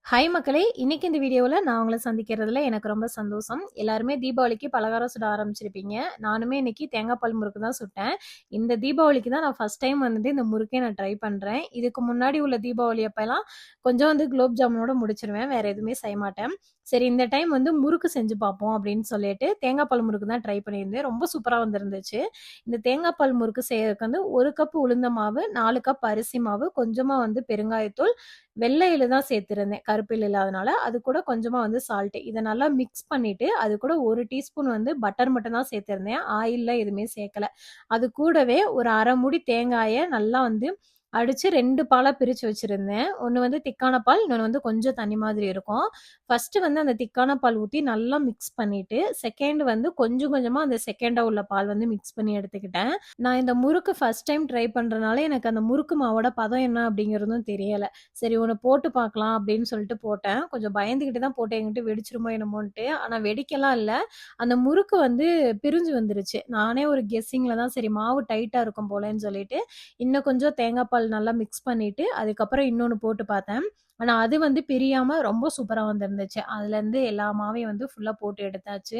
Hi மக்களே! இன்னைக்கு இந்த வீடியோல நான் உங்கள சந்திக்கிறதுல எனக்கு ரொம்ப சந்தோஷம். எல்லாருமே தீபாவளிக்கு பலகாரம் சுட ஆரம்பிச்சிருப்பீங்க. நானுமே இன்னைக்கு தேங்காய் பால் முறுக்கு தான் சுட்டேன். இந்த தீபாவளிக்கு தான் நான் ஃபர்ஸ்ட் டைம் வந்துட்டு இந்த முறுக்கே நான் ட்ரை பண்றேன். இதுக்கு முன்னாடி உள்ள தீபாவளி அப்பலாம் கொஞ்சம் வந்து குலோப் ஜாமுனோட முடிச்சுருவேன். வேற எதுவுமே செய்ய மாட்டேன். சரி இந்த டைம் வந்து முறுக்கு செஞ்சு பார்ப்போம் அப்படின்னு சொல்லிட்டு தேங்காய் பால் முறுக்கு தான் ட்ரை பண்ணியிருந்தேன். ரொம்ப சூப்பரா வந்திருந்துச்சு. இந்த தேங்காய் பால் முறுக்கு செய்யறதுக்கு வந்து 1 கப் உளுந்த மாவு, 4 கப் அரிசி மாவு, கொஞ்சமா வந்து பெருங்காயத்தூள், வெள்ளை எள்ளு தான் சேர்த்திருந்தேன். கருப்பு எள்ளு இல்லாதனால. அது கூட கொஞ்சமா வந்து சால்ட். இத நல்லா மிக்ஸ் பண்ணிட்டு, அது கூட 1 டீஸ்பூன் வந்து பட்டர் மட்டும் தான் சேர்த்திருந்தேன். ஆயில்லாம் எதுவுமே சேர்க்கல. அது கூடவே ஒரு 1/2 மூடி தேங்காய நல்லா வந்து அடிச்சு 2 பாலா பிரிச்சு வச்சிருந்தேன். ஒண்ணு வந்து திக்கான பால், இன்னொன்னு வந்து கொஞ்சம் தண்ணி மாதிரி இருக்கும். ஃபர்ஸ்ட் வந்து அந்த திக்கான பால் ஊத்தி நல்லா மிக்ஸ் பண்ணிட்டு, செகண்ட் வந்து கொஞ்சம் கொஞ்சமா அந்த செகண்டா உள்ள பால் வந்து மிக்ஸ் பண்ணி எடுத்துக்கிட்டேன். நான் இந்த முறுக்கு ஃபர்ஸ்ட் டைம் ட்ரை பண்றனால, எனக்கு அந்த முறுக்கு மாவோட பதம் என்ன அப்படிங்கிறதும் தெரியல. சரி ஒண்ணு போட்டு பார்க்கலாம் அப்படின்னு சொல்லிட்டு போட்டேன். கொஞ்சம் பயந்துகிட்டு தான் போட்டேன். என்கிட்ட வெடிச்சிருமோ என்னமோன்ட்டு. ஆனா வெடிக்கலாம் இல்ல. அந்த முறுக்கு வந்து பிரிஞ்சு வந்துருச்சு. நானே ஒரு கெஸ்ஸிங்ல தான் சரி மாவு டைட்டா இருக்கும் போலன்னு சொல்லிட்டு, இன்னும் கொஞ்சம் தேங்காய் பால் நல்லா மிக்ஸ் பண்ணிட்டு, அதுக்கப்புறம் இன்னொன்னு போட்டு பார்த்தேன். ஆனா அது வந்து பிரியாம ரொம்ப சூப்பரா வந்திருந்துச்சு. அதுலேருந்து எல்லா மாவையும் வந்து ஃபுல்லா போட்டு எடுத்தாச்சு.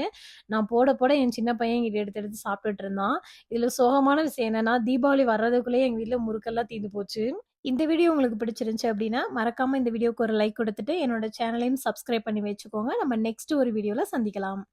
நான் போட போட என் சின்ன பையன் என்கிட்ட எடுத்து எடுத்து சாப்பிட்டுட்டு இருந்தான். இதுல சோகமான விஷயம் என்னன்னா, தீபாவளி வர்றதுக்குள்ளயே எங்க வீட்ல முறுக்கெல்லாம் தீர்ந்து போச்சு. இந்த வீடியோ உங்களுக்கு பிடிச்சிருந்துச்சு அப்படின்னா, மறக்காம இந்த வீடியோக்கு ஒரு லைக் குடுத்துட்டு, என்னோட சேனலையும் சப்ஸ்கிரைப் பண்ணி வச்சுக்கோங்க. நம்ம நெக்ஸ்ட் ஒரு வீடியோல சந்திக்கலாம்.